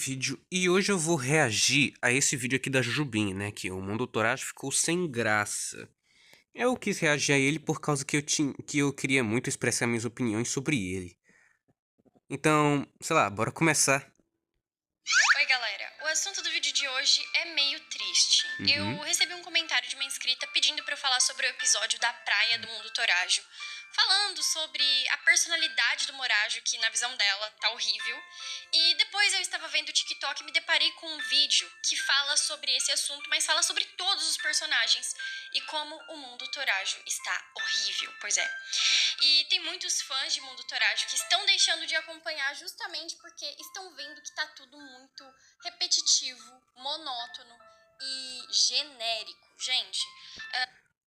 Vídeo e hoje eu vou reagir a esse vídeo aqui da Jujubinha, né, que o Mundo Torajo ficou sem graça. Eu quis reagir a ele por causa que eu queria muito expressar minhas opiniões sobre ele. Então, sei lá, bora começar. Oi galera, o assunto do vídeo de hoje é meio triste. Eu recebi um comentário de uma inscrita pedindo pra eu falar sobre o episódio da praia do Mundo Torajo, falando sobre a personalidade do Morajo, que na visão dela tá horrível. E depois eu estava vendo o TikTok e me deparei com um vídeo que fala sobre esse assunto, mas fala sobre todos os personagens e como o Mundo Torajo está horrível, pois é. E tem muitos fãs de Mundo Torajo que estão deixando de acompanhar justamente porque estão vendo que tá tudo muito repetitivo, monótono e genérico. Gente,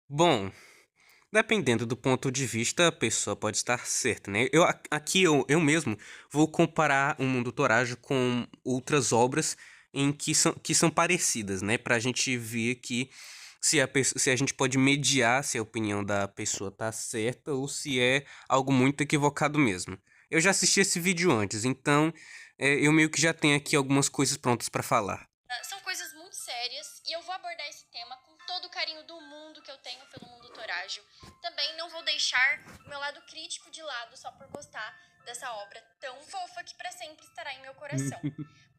Bom, dependendo do ponto de vista, a pessoa pode estar certa, né? Eu mesmo vou comparar o Mundo Torajo com outras obras em que são parecidas, né? Pra gente ver que se a gente pode mediar se a opinião da pessoa tá certa ou se é algo muito equivocado mesmo. Eu já assisti esse vídeo antes, então eu meio que já tenho aqui algumas coisas prontas pra falar. são coisas muito sérias e eu vou abordar esse tema com todo o carinho do mundo que eu tenho pelo Mundo Torajo. Também não vou deixar o meu lado crítico de lado só por gostar dessa obra tão fofa que para sempre estará em meu coração.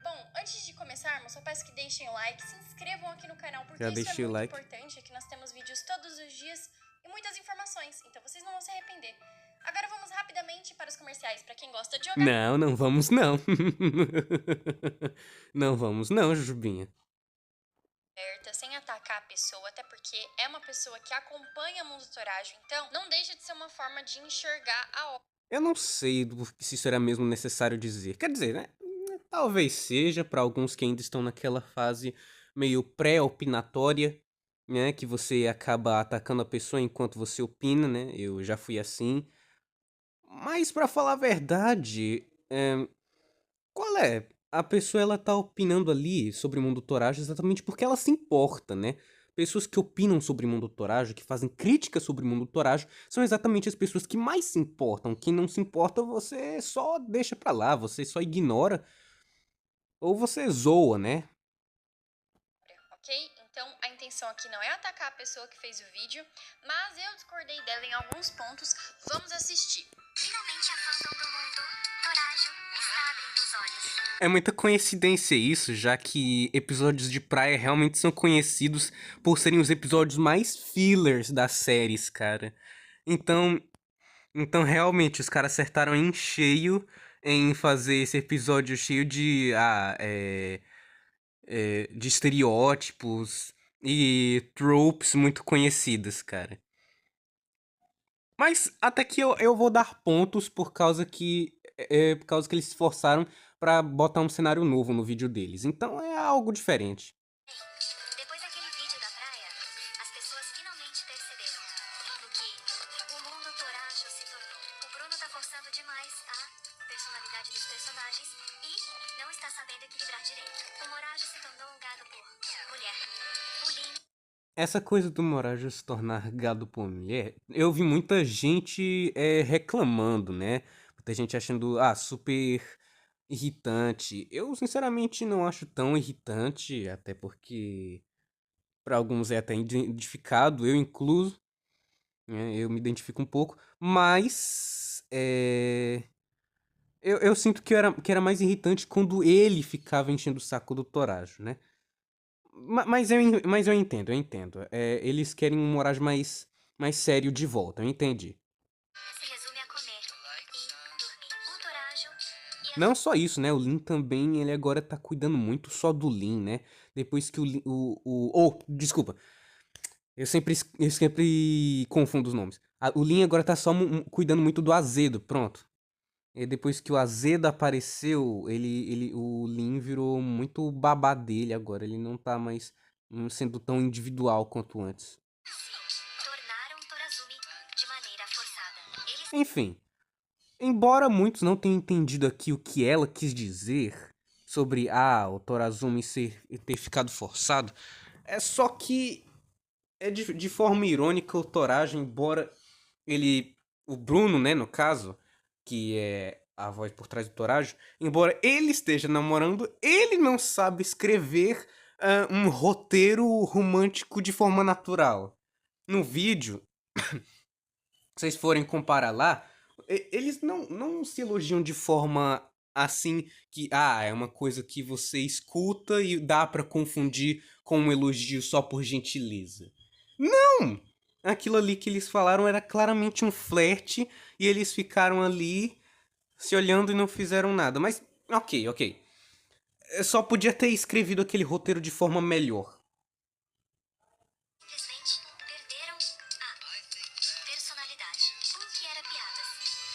Bom, antes de começarmos, só peço que deixem o like, se inscrevam aqui no canal, porque Já isso é deixei o muito like. importante. Aqui nós temos vídeos todos os dias e muitas informações, então vocês não vão se arrepender. Agora vamos rapidamente para os comerciais para quem gosta de jogar. Não, não vamos não. Não vamos não, Jujubinha. Sem atacar a pessoa, até porque é uma pessoa que acompanha Mundo Torajo, então não deixa de ser uma forma de enxergar a obra. Eu não sei se isso era mesmo necessário dizer. Quer dizer, né? Talvez seja para alguns que ainda estão naquela fase meio pré-opinatória, né? Que você acaba atacando a pessoa enquanto você opina, né? Eu já fui assim. Mas para falar a verdade, qual é? A pessoa ela tá opinando ali sobre o mundo torajo exatamente porque ela se importa, né? Pessoas que opinam sobre o mundo torajo, que fazem críticas sobre o mundo torajo, são exatamente as pessoas que mais se importam. Quem não se importa, você só deixa pra lá, você só ignora ou você zoa, né? Ok? Então a intenção aqui não é atacar a pessoa que fez o vídeo, mas eu discordei dela em alguns pontos. Vamos assistir. Finalmente a fandom do Mundo Torajo está abrindo os olhos. É muita coincidência isso, já que episódios de praia realmente são conhecidos por serem os episódios mais fillers das séries, cara. Então, Então, realmente, os caras acertaram em cheio em fazer esse episódio cheio de estereótipos e tropes muito conhecidas, cara. Mas até que eu vou dar pontos por causa que eles se esforçaram pra botar um cenário novo no vídeo deles. Então é algo diferente. Depois daquele vídeo da praia, as pessoas finalmente perceberam no que o Mundo Torajo se tornou. O Bruno tá forçando demais a personalidade dos personagens e não está sabendo equilibrar direito. O Morajo se tornou um gado por mulher. O Lin Essa coisa do Morajo se tornar gado por mulher, eu vi muita gente reclamando, né? Muita gente achando, super irritante. Eu, sinceramente, não acho tão irritante, até porque para alguns é até identificado, eu incluso, né? Eu me identifico um pouco, mas eu sinto que era mais irritante quando ele ficava enchendo o saco do Torajo, né? Mas eu entendo, eu entendo. Eles querem um Moraes mais sério de volta, eu entendi. se resume a comer e dormir. O Torajo e a Não só isso, né? O Lin também, ele agora tá cuidando muito só do Lin, né? Depois que o Lin, desculpa. Eu sempre confundo os nomes. O Lin agora tá só cuidando muito do Azedo, pronto. E depois que o Azedo apareceu, o Lin virou muito babá dele agora. Ele não tá mais sendo tão individual quanto antes. tornaram Torazumi de maneira forçada. Eles Enfim, embora muitos não tenham entendido aqui o que ela quis dizer sobre o Torazumi ter ficado forçado, é só que de forma irônica o Toraja, embora ele, o Bruno, né, no caso, que é a voz por trás do Torajo, embora ele esteja namorando, ele não sabe escrever um roteiro romântico de forma natural. No vídeo, se vocês forem comparar lá, eles não se elogiam de forma assim que, é uma coisa que você escuta e dá pra confundir com um elogio só por gentileza. Não! Aquilo ali que eles falaram era claramente um flerte e eles ficaram ali se olhando e não fizeram nada. Mas, ok. Eu só podia ter escrevido aquele roteiro de forma melhor. Simplesmente perderam a personalidade. O que era piadas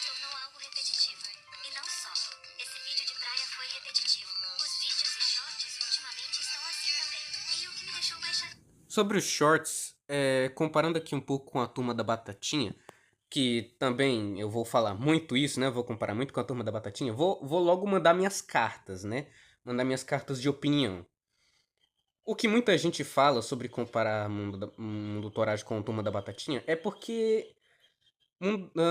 tornou algo repetitivo. E não só. Esse vídeo de praia foi repetitivo. Os vídeos e shorts ultimamente estão assim também. E o que me deixou mais chateado. Sobre os shorts, comparando aqui um pouco com a Turma da Batatinha, que também eu vou falar muito isso, né? Vou comparar muito com a Turma da Batatinha. Vou logo mandar minhas cartas, né? Mandar minhas cartas de opinião. O que muita gente fala sobre comparar Mundo Torajo com a Turma da Batatinha é porque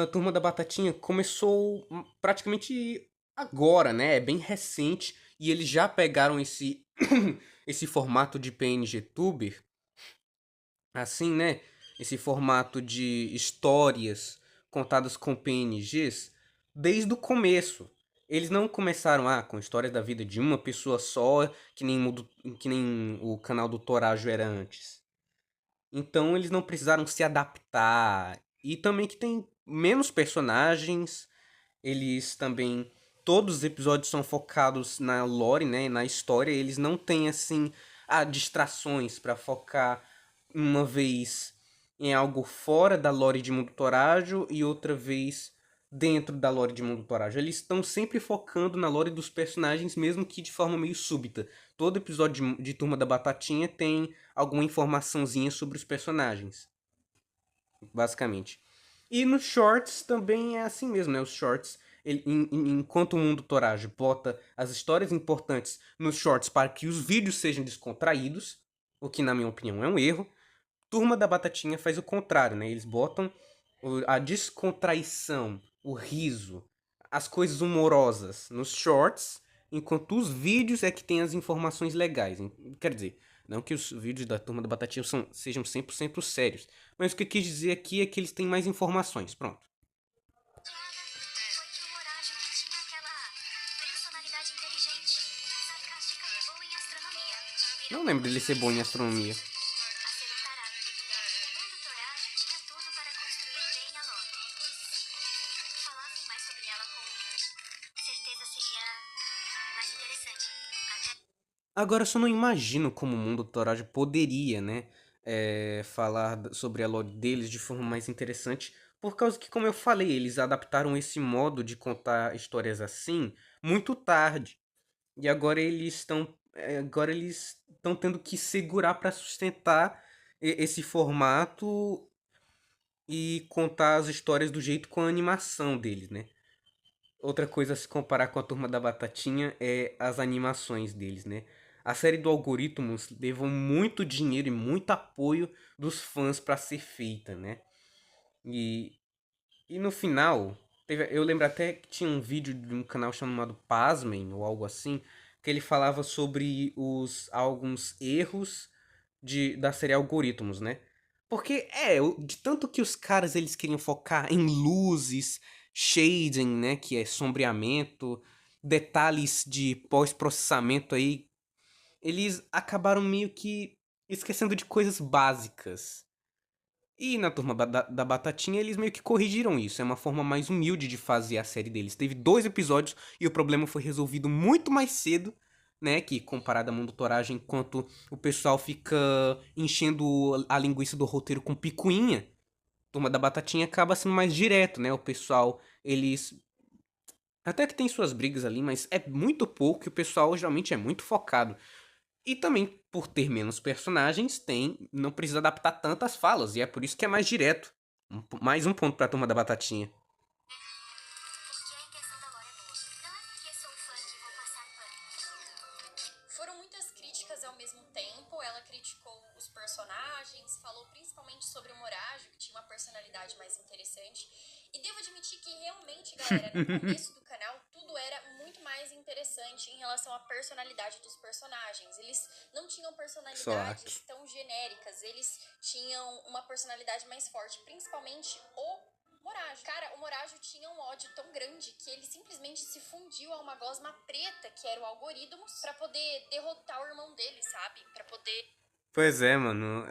a Turma da Batatinha começou praticamente agora, né? É bem recente e eles já pegaram esse esse formato de PNG Tuber, assim, né? Esse formato de histórias contadas com PNGs desde o começo. Eles não começaram com histórias da vida de uma pessoa só, que nem o canal do Torajo era antes. Então eles não precisaram se adaptar. E também que tem menos personagens. Eles também. Todos os episódios são focados na lore, né? Na história. Eles não têm, assim, distrações para focar uma vez em algo fora da lore de Mundo Torajo e outra vez dentro da lore de Mundo Torajo. Eles estão sempre focando na lore dos personagens, mesmo que de forma meio súbita. Todo episódio de Turma da Batatinha tem alguma informaçãozinha sobre os personagens, basicamente. E nos shorts também é assim mesmo, né? Os shorts, enquanto o Mundo Torajo bota as histórias importantes nos shorts para que os vídeos sejam descontraídos, o que na minha opinião é um erro, Turma da Batatinha faz o contrário, né? Eles botam a descontraição, o riso, as coisas humorosas nos shorts, enquanto os vídeos é que tem as informações legais. Quer dizer, não que os vídeos da Turma da Batatinha sejam 100% sérios, mas o que eu quis dizer aqui é que eles têm mais informações. Pronto. Foi que o Horácio que tinha aquela personalidade inteligente, sarcástica, boa em astronomia. Não lembro dele ser bom em astronomia. A ser um tarado de mulher. O mundo Torajo tinha tudo para construir bem a lore. E se falassem mais sobre ela, com certeza seria mais interessante. Agora, eu só não imagino como o Mundo Torajo poderia, né, falar sobre a lore deles de forma mais interessante, por causa que, como eu falei, eles adaptaram esse modo de contar histórias assim muito tarde. E agora eles estão tendo que segurar para sustentar esse formato e contar as histórias do jeito com a animação deles, né? Outra coisa a se comparar com a Turma da Batatinha é as animações deles, né? A série do Algoritmos levou muito dinheiro e muito apoio dos fãs para ser feita, né? E, e no final, eu lembro até que tinha um vídeo de um canal chamado Pasmem, ou algo assim, que ele falava sobre alguns erros da série Algoritmos, né? Porque de tanto que os caras eles queriam focar em luzes, shading, né, que é sombreamento, detalhes de pós-processamento aí, eles acabaram meio que esquecendo de coisas básicas. E na Turma da Batatinha eles meio que corrigiram isso, é uma forma mais humilde de fazer a série deles. Teve 2 episódios e o problema foi resolvido muito mais cedo, né, que comparado a Mundo Toraja, enquanto o pessoal fica enchendo a linguiça do roteiro com picuinha, Turma da Batatinha acaba sendo mais direto, né? O pessoal, eles até que tem suas brigas ali, mas é muito pouco e o pessoal geralmente é muito focado. E também, por ter menos personagens, não precisa adaptar tantas falas, e é por isso que é mais direto. Mais um ponto pra Turma da Batatinha. Porque a intenção da lore é boa. Não é porque sou fã que vou passar pano. Foram muitas críticas ao mesmo tempo. Ela criticou os personagens, falou principalmente sobre o Morajo, que tinha uma personalidade mais interessante. E devo admitir que realmente, galera, no começo do canal, tudo era muito mais interessante em relação à personalidade dos personagens. Eles não tinham personalidades tão genéricas, eles tinham uma personalidade mais forte, principalmente o Morajo. Cara, o Morajo tinha um ódio tão grande que ele simplesmente se fundiu a uma gosma preta, que era o Algoritmos, pra poder derrotar o irmão dele, sabe? Pra poder... Pois é, mano.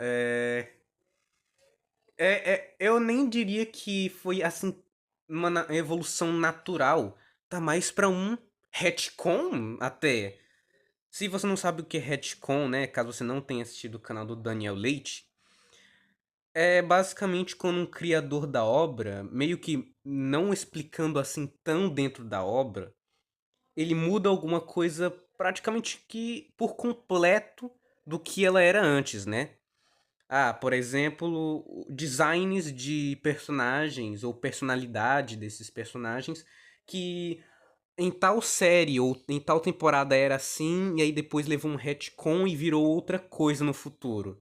Eu nem diria que foi, assim, uma evolução natural. Tá mais pra um retcon, até. Se você não sabe o que é retcon, né? Caso você não tenha assistido o canal do Daniel Leite, é basicamente quando um criador da obra, meio que não explicando assim tão dentro da obra, ele muda alguma coisa praticamente que por completo do que ela era antes, né? Ah, por exemplo, designs de personagens ou personalidade desses personagens que em tal série ou em tal temporada era assim e aí depois levou um retcon e virou outra coisa no futuro.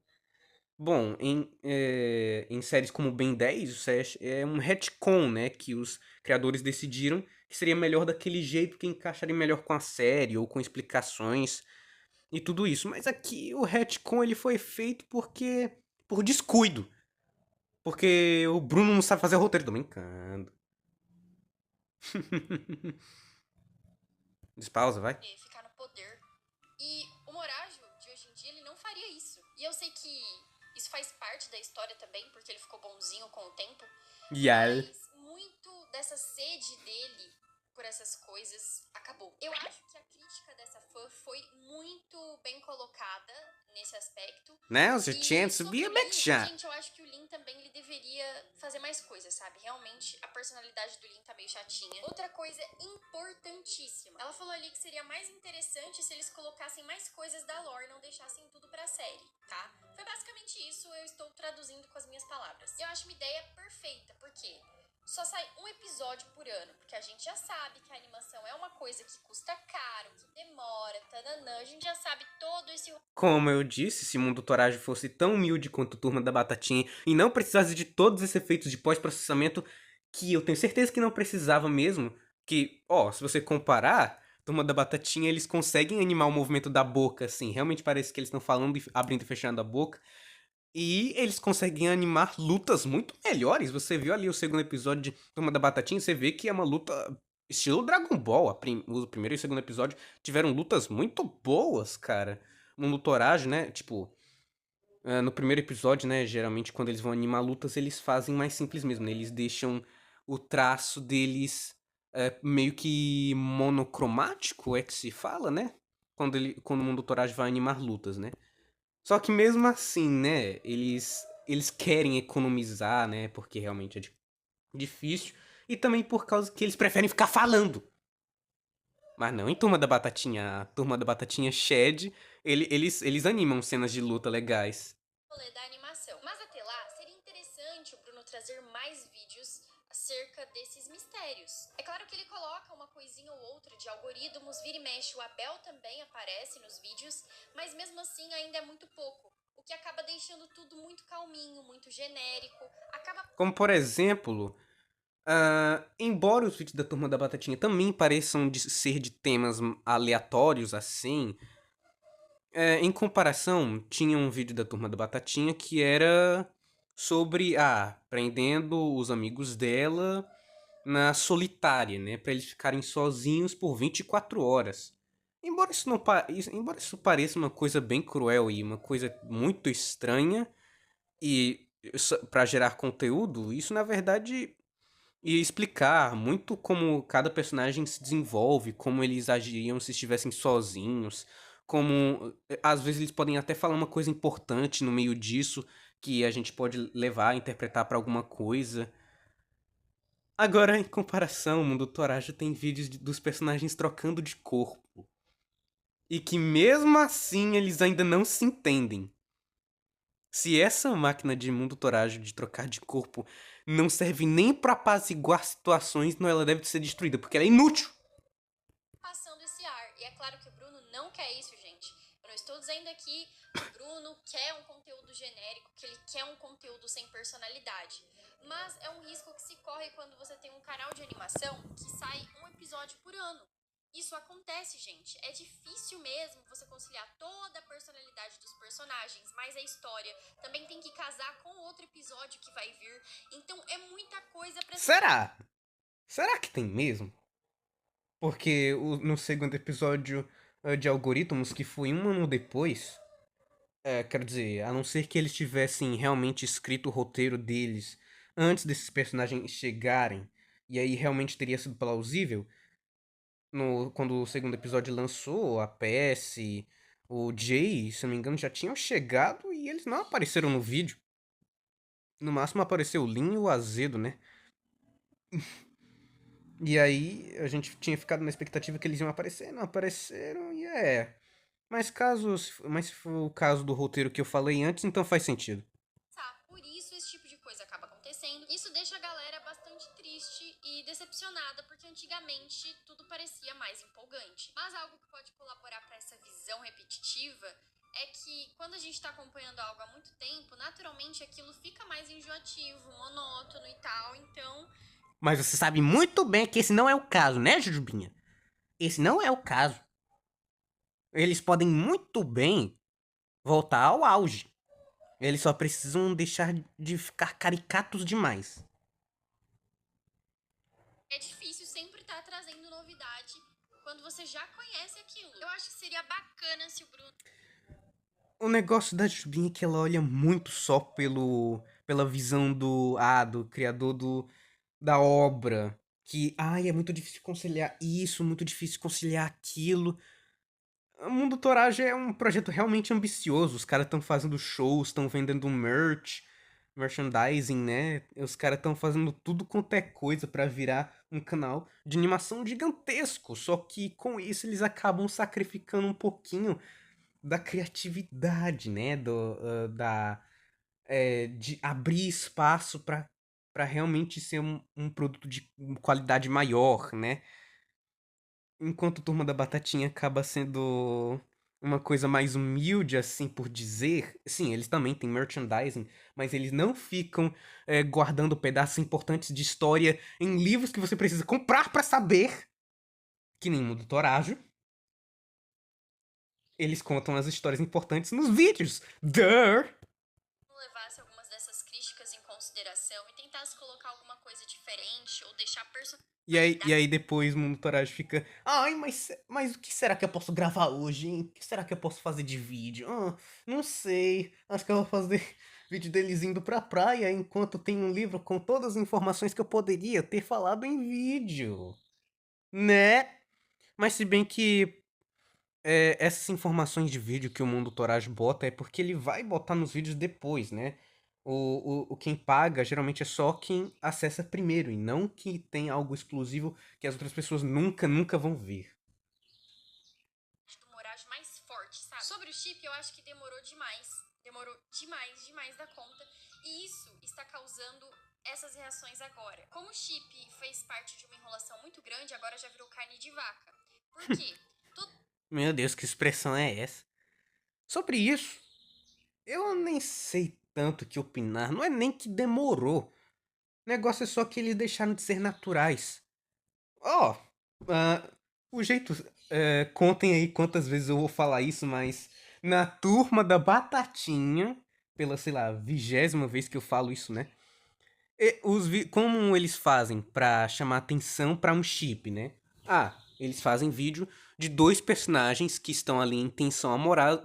Bom, em séries como Ben 10, o Sash é um retcon, né? Que os criadores decidiram que seria melhor daquele jeito, que encaixaria melhor com a série, ou com explicações e tudo isso. Mas aqui o retcon ele foi feito por descuido. Porque o Bruno não sabe fazer roteiro. Tô brincando. Despausa, vai. ficar no poder. E o Morajo, de hoje em dia, ele não faria isso. E eu sei que isso faz parte da história também, porque ele ficou bonzinho com o tempo. Yal. Mas muito dessa sede dele por essas coisas acabou. Eu acho que a crítica dessa fã foi muito bem colocada nesse aspecto. Now's your E chance to sobre be o a big Lin, shot. gente, eu acho que o Lin também ele deveria fazer mais coisas, sabe? Realmente, a personalidade do Lin tá meio chatinha. Outra coisa importantíssima. Ela falou ali que seria mais interessante se eles colocassem mais coisas da lore, não deixassem tudo pra série, tá? Foi basicamente isso, eu estou traduzindo com as minhas palavras. Eu acho uma ideia perfeita, porque só sai um episódio por ano, porque a gente já sabe que a animação é uma coisa que custa caro, que demora, tananã, a gente já sabe todo esse... Como eu disse, se Mundo Torajo fosse tão humilde quanto Turma da Batatinha e não precisasse de todos esses efeitos de pós-processamento, que eu tenho certeza que não precisava mesmo, que, ó, se você comparar, Turma da Batatinha, eles conseguem animar o movimento da boca, assim, realmente parece que eles estão falando, abrindo e fechando a boca, e eles conseguem animar lutas muito melhores. Você viu ali o segundo episódio de Turma da Batatinha, você vê que é uma luta estilo Dragon Ball. O primeiro e o segundo episódio tiveram lutas muito boas, cara. Um lutoragem, né? Tipo, no primeiro episódio, né? Geralmente quando eles vão animar lutas, eles fazem mais simples mesmo, né? Eles deixam o traço deles meio que monocromático, é que se fala, né? Quando o Mundo Torajo vai animar lutas, né? Só que mesmo assim, né, eles querem economizar, né, porque realmente é difícil, e também por causa que eles preferem ficar falando. Mas não em Turma da Batatinha, a Turma da Batatinha Shed, eles animam cenas de luta legais. Rolê da animação. Mas até lá, seria interessante o Bruno trazer mais vídeos acerca desses mistérios. É claro que ele coloca uma coisinha ou outra de algoritmos, vira e mexe, o Abel também aparece nos vídeos, mas mesmo assim ainda é muito pouco. O que acaba deixando tudo muito calminho, muito genérico. Como por exemplo, embora os vídeos da Turma da Batatinha também pareçam ser de temas aleatórios assim, em comparação, tinha um vídeo da Turma da Batatinha que era sobre, prendendo os amigos dela na solitária, né? Pra eles ficarem sozinhos por 24 horas. Embora isso pareça uma coisa bem cruel e uma coisa muito estranha, e para gerar conteúdo, isso na verdade ia explicar muito como cada personagem se desenvolve, como eles agiriam se estivessem sozinhos, como às vezes eles podem até falar uma coisa importante no meio disso que a gente pode levar a interpretar para alguma coisa. Agora, em comparação, o Mundo Toraja tem vídeos dos personagens trocando de corpo. E que mesmo assim eles ainda não se entendem. Se essa máquina de Mundo Toraja de trocar de corpo não serve nem pra apaziguar situações, não, ela deve ser destruída, porque ela é inútil. Passando esse ar. E é claro que o Bruno não quer isso, gente. Eu não estou dizendo aqui que o Bruno quer um conteúdo genérico, que ele quer um conteúdo sem personalidade. Mas é um risco que se corre quando você tem um canal de animação que sai um episódio por ano. Isso acontece, gente. É difícil mesmo você conciliar toda a personalidade dos personagens, mas a história também tem que casar com outro episódio que vai vir. Então é muita coisa pra... Será? Será que tem mesmo? Porque no segundo episódio de Algoritmos, que foi um ano depois, quero dizer, a não ser que eles tivessem realmente escrito o roteiro deles antes desses personagens chegarem, e aí realmente teria sido plausível, quando o segundo episódio lançou, a PS, o Jay, se não me engano, já tinham chegado e eles não apareceram no vídeo. No máximo apareceu o Lin e o Azedo, né? E aí a gente tinha ficado na expectativa que eles iam aparecer, não apareceram e Mas se for o caso do roteiro que eu falei antes, então faz sentido. Por isso esse tipo de coisa acaba acontecendo. Isso deixa a galera bastante triste e decepcionada, porque antigamente tudo parecia mais empolgante. Mas algo que pode colaborar para essa visão repetitiva é que quando a gente tá acompanhando algo há muito tempo, naturalmente aquilo fica mais enjoativo, monótono e tal, então... Mas você sabe muito bem que esse não é o caso, né, Jujubinha? Esse não é o caso. Eles podem muito bem voltar ao auge. Eles só precisam deixar de ficar caricatos demais. É difícil sempre estar trazendo novidade quando você já conhece aquilo. Eu acho que seria bacana se o Bruno... O negócio da Jujubinha é que ela olha muito só pela visão do criador da obra. Que, é muito difícil conciliar isso, muito difícil conciliar aquilo. O Mundo Toraja é um projeto realmente ambicioso. Os caras estão fazendo shows, estão vendendo merchandising, né? Os caras estão fazendo tudo quanto é coisa pra virar um canal de animação gigantesco. Só que com isso eles acabam sacrificando um pouquinho da criatividade, né? De abrir espaço pra realmente ser um produto de qualidade maior, né? Enquanto Turma da Batatinha acaba sendo uma coisa mais humilde, assim por dizer. Sim, eles também têm merchandising, mas eles não ficam guardando pedaços importantes de história em livros que você precisa comprar pra saber. Que nem Mundo Torajo. Eles contam as histórias importantes nos vídeos. Duh! Levasse algumas dessas críticas em consideração e tentasse colocar alguma coisa diferente ou deixar a E aí depois o Mundo Torajo fica... Ai, mas o que será que eu posso gravar hoje, hein? O que será que eu posso fazer de vídeo? Não sei. Acho que eu vou fazer vídeo deles indo pra praia enquanto tem um livro com todas as informações que eu poderia ter falado em vídeo. Né? Mas se bem que essas informações de vídeo que o Mundo Torajo bota é porque ele vai botar nos vídeos depois, né? O quem paga geralmente é só quem acessa primeiro e não que tem algo exclusivo que as outras pessoas nunca vão ver. do Moraes mais forte, sabe? Sobre o chip, eu acho que demorou demais. Demorou demais da conta. E isso está causando essas reações agora. Como o chip fez parte de uma enrolação muito grande, agora já virou carne de vaca. Por quê? Meu Deus, que expressão é essa? Sobre isso, eu nem sei tanto o que opinar. Não é nem que demorou. O negócio é só que eles deixaram de ser naturais. Ó, o jeito. Contem aí quantas vezes eu vou falar isso, mas na Turma da Batatinha, pela, sei lá, 20ª vez que eu falo isso, né? Como eles fazem pra chamar atenção pra um chip, né? Eles fazem vídeo de dois personagens que estão ali em tensão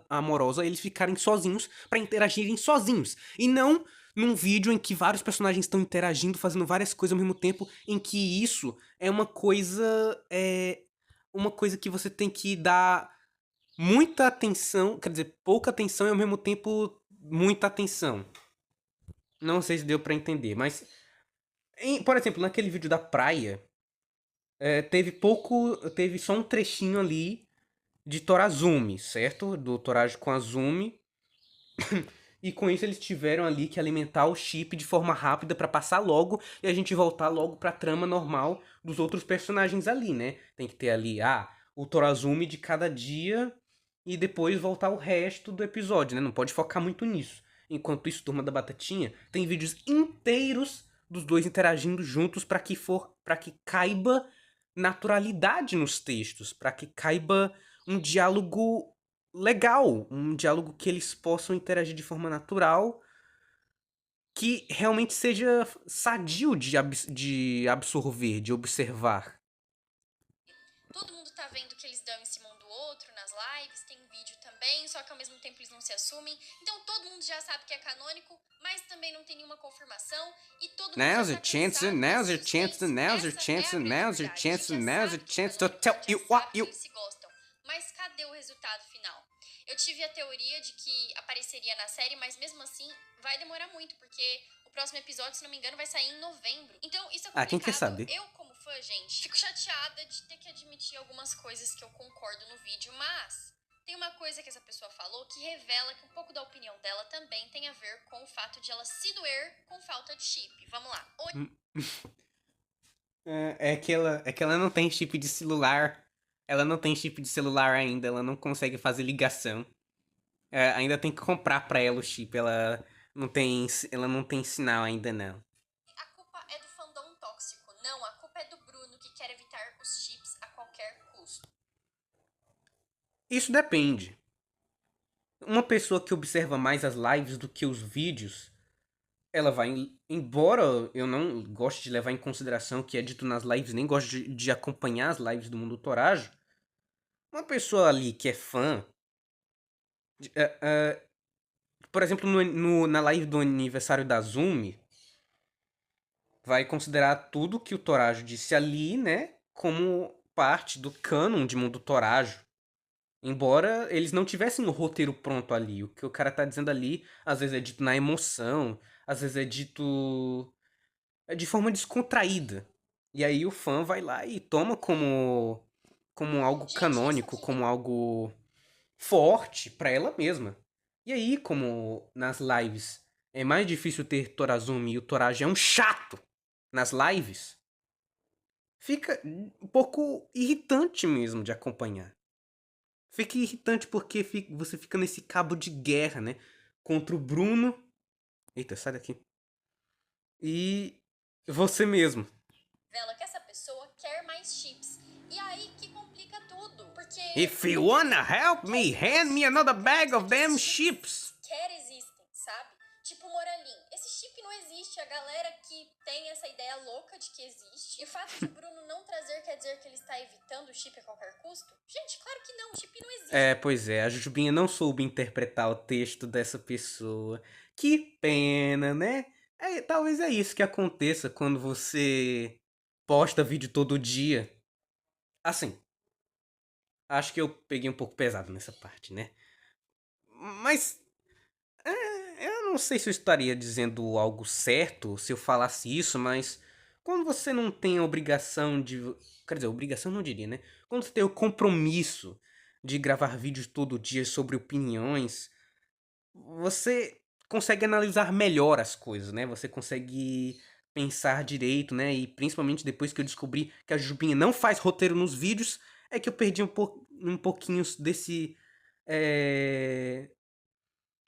amorosa, eles ficarem sozinhos pra interagirem sozinhos. E não num vídeo em que vários personagens estão interagindo, fazendo várias coisas ao mesmo tempo, em que isso é uma coisa. Uma coisa que você tem que dar muita atenção, quer dizer, pouca atenção e ao mesmo tempo muita atenção. Não sei se deu pra entender, mas. Por exemplo, naquele vídeo da praia, teve só um trechinho ali de Torazumi, certo? Do Torajo com Azumi. E com isso eles tiveram ali que alimentar o chip de forma rápida pra passar logo e a gente voltar logo pra trama normal dos outros personagens ali, né? Tem que ter ali, o Torazumi de cada dia e depois voltar o resto do episódio, né? Não pode focar muito nisso. Enquanto isso, Turma da Batatinha tem vídeos inteiros dos dois interagindo juntos para que caiba naturalidade nos textos, para que caiba um diálogo legal, um diálogo que eles possam interagir de forma natural, que realmente seja sadio de absorver, de observar. Todo mundo tá vendo que eles dão em cima um do outro nas lives, tem vídeo também, só que ao mesmo tempo eles não se assumem. Então todo mundo já sabe que é canônico, mas também não tem nenhuma confirmação. E todo mundo Now's já your tá chance, cansado now's your desse chance, suspense. now's your Essa chance, é a grande now's your verdade. chance, A gente já now's sabe your que chance é to canônico, tell a gente you já what sabe que you... eles se gostam. Mas cadê o resultado final? Eu tive a teoria de que apareceria na série, mas mesmo assim vai demorar muito, porque o próximo episódio, se não me engano, vai sair em novembro. Então isso é Ah, quem quer complicado. saber? Eu, como fã, gente, fico chateada de ter que admitir algumas coisas que eu concordo no vídeo, mas tem uma coisa que essa pessoa falou que revela que um pouco da opinião dela também tem a ver com o fato de ela se doer com falta de chip. Vamos lá. É que ela não tem chip de celular. Ela não tem chip de celular ainda, ela não consegue fazer ligação. Ainda tem que comprar pra ela o chip, ela não tem sinal ainda não. A culpa é do fandom tóxico. Não, a culpa é do Bruno que quer evitar os chips a qualquer custo. Isso depende. Uma pessoa que observa mais as lives do que os vídeos, ela vai. Embora eu não goste de levar em consideração o que é dito nas lives, nem gosto de acompanhar as lives do Mundo Torajo, uma pessoa ali que é fã. Por exemplo, na live do aniversário da Zumi, vai considerar tudo que o Torajo disse ali, né? Como parte do cânon de Mundo Torajo. Embora eles não tivessem o roteiro pronto ali. O que o cara tá dizendo ali, às vezes é dito na emoção, às vezes é dito de forma descontraída. E aí o fã vai lá e toma como algo Gente, isso canônico, aqui como algo forte pra ela mesma. E aí, como nas lives é mais difícil ter Torazumi e o Toraji é um chato nas lives, fica um pouco irritante mesmo de acompanhar. Fica irritante porque você fica nesse cabo de guerra, né? Contra o Bruno. Eita, sai daqui. E você mesmo. revela que essa pessoa quer mais chips. E aí que complica tudo. Porque If you wanna help me, hand me another bag of them chips. sequer existem, sabe? Tipo Moralim. Esse chip não existe. A galera que tem essa ideia louca de que existe. E o fato de o Bruno não trazer quer dizer que ele está evitando o chip a qualquer custo? Gente, claro que não. O chip não existe. Pois é, a Jujubinha não soube interpretar o texto dessa pessoa. Que pena, né? Talvez é isso que aconteça quando você posta vídeo todo dia. Assim, acho que eu peguei um pouco pesado nessa parte, né? Mas eu não sei se eu estaria dizendo algo certo se eu falasse isso, mas quando você não tem a obrigação de. Quer dizer, obrigação eu não diria, né? Quando você tem o compromisso de gravar vídeos todo dia sobre opiniões, você consegue analisar melhor as coisas, né? Você consegue pensar direito, né? E principalmente depois que eu descobri que a Jubinha não faz roteiro nos vídeos, é que eu perdi um pouquinho desse. É...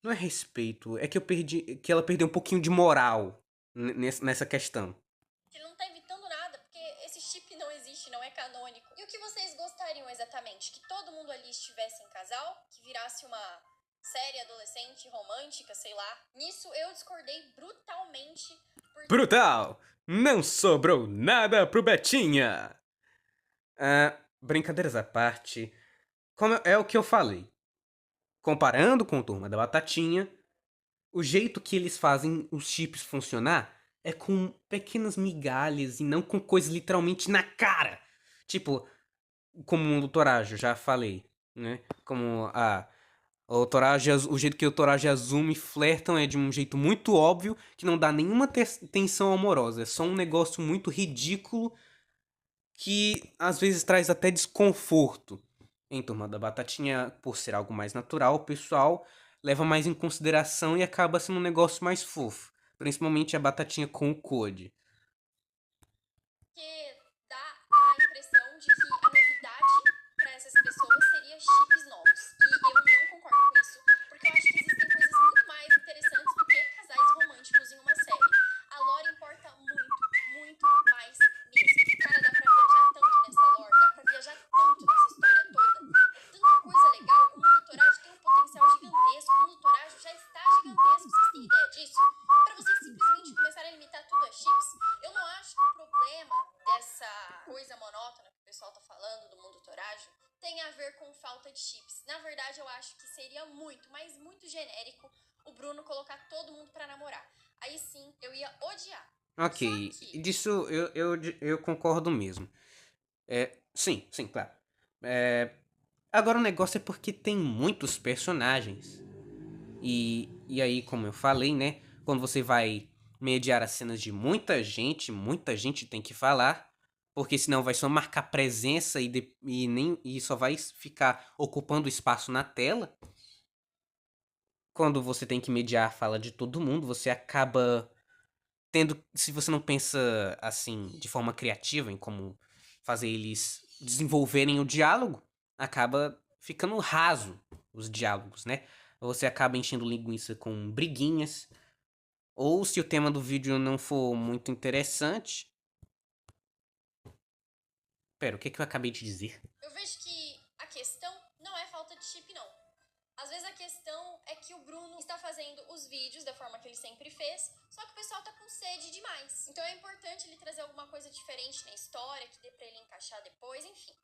Não é respeito, é que eu perdi. Que ela perdeu um pouquinho de moral nessa questão. Ele não tá evitando nada, porque esse chip não existe, não é canônico. E o que vocês gostariam exatamente? Que todo mundo ali estivesse em casal? Que virasse uma série adolescente, romântica, sei lá? Nisso eu discordei brutalmente. Brutal! Não sobrou nada pro Betinha! Brincadeiras à parte, como é o que eu falei. Comparando com o Turma da Batatinha, o jeito que eles fazem os chips funcionar é com pequenas migalhas e não com coisas literalmente na cara. Tipo, como o Torajo, já falei, né? Como o jeito que o Torajo e a Zumi flertam é de um jeito muito óbvio, que não dá nenhuma tensão amorosa. É só um negócio muito ridículo que às vezes traz até desconforto. Em Turma da Batatinha, por ser algo mais natural, o pessoal leva mais em consideração e acaba sendo um negócio mais fofo. Principalmente a Batatinha com o Code. Porque dá a impressão de que a novidade para essas pessoas seria chips novos. E eu verdade, eu acho que seria muito, mas muito genérico o Bruno colocar todo mundo pra namorar. Aí sim, eu ia odiar. Ok, Só que... disso eu concordo mesmo. Sim, sim, claro. É, agora o negócio é porque tem muitos personagens. E aí, como eu falei, né? Quando você vai mediar as cenas de muita gente tem que falar. Porque senão vai só marcar presença e só vai ficar ocupando espaço na tela. Quando você tem que mediar a fala de todo mundo, você acaba tendo. Se você não pensa assim, de forma criativa, em como fazer eles desenvolverem o diálogo, acaba ficando raso os diálogos, né? Você acaba enchendo linguiça com briguinhas. Ou se o tema do vídeo não for muito interessante. Pera, o que, que eu acabei de dizer? Eu vejo que a questão não é falta de chip, não. Às vezes a questão é que o Bruno está fazendo os vídeos da forma que ele sempre fez, só que o pessoal tá com sede demais. Então é importante ele trazer alguma coisa diferente na história, que dê pra ele encaixar depois, enfim.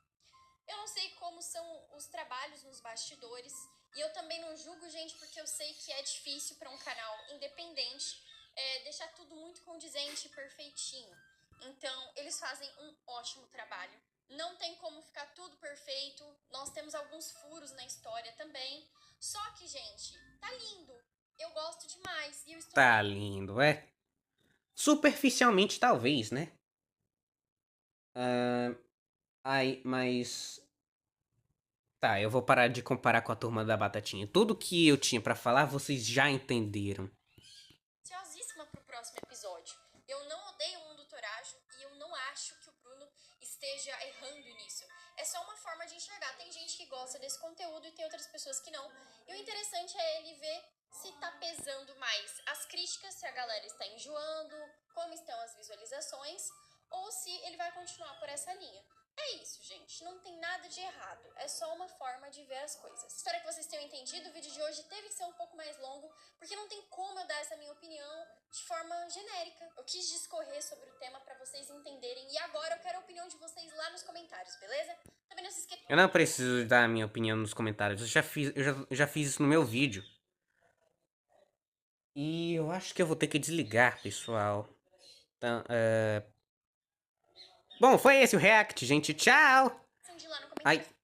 Eu não sei como são os trabalhos nos bastidores, e eu também não julgo, gente, porque eu sei que é difícil para um canal independente deixar tudo muito condizente e perfeitinho. Então, eles fazem um ótimo trabalho. Não tem como ficar tudo perfeito. Nós temos alguns furos na história também. Só que, gente, tá lindo. Eu gosto demais. E eu estou... Tá lindo, é? Superficialmente, talvez, né? Mas. Tá, eu vou parar de comparar com a turma da Batatinha. Tudo que eu tinha pra falar, vocês já entenderam. Ansiosíssima pro próximo episódio. Eu não odeio o mundo Torajo e eu não acho que o Bruno esteja errando nisso. É só uma forma de enxergar. Tem gente que gosta desse conteúdo e tem outras pessoas que não. E o interessante é ele ver se tá pesando mais as críticas, se a galera está enjoando, como estão as visualizações, ou se ele vai continuar por essa linha. É isso, gente. Não tem nada de errado. É só uma forma de ver as coisas. Espero que vocês tenham entendido. O vídeo de hoje teve que ser um pouco mais longo, porque não tem como eu dar essa minha opinião de forma genérica. Eu quis discorrer sobre o tema pra vocês entenderem. E agora eu quero a opinião de vocês lá nos comentários, beleza? Também não se esqueça... Eu não preciso dar a minha opinião nos comentários. Eu já fiz isso no meu vídeo. E eu acho que eu vou ter que desligar, pessoal. Então, Bom, foi esse o react, gente. Tchau! de lá no comentário. Ai.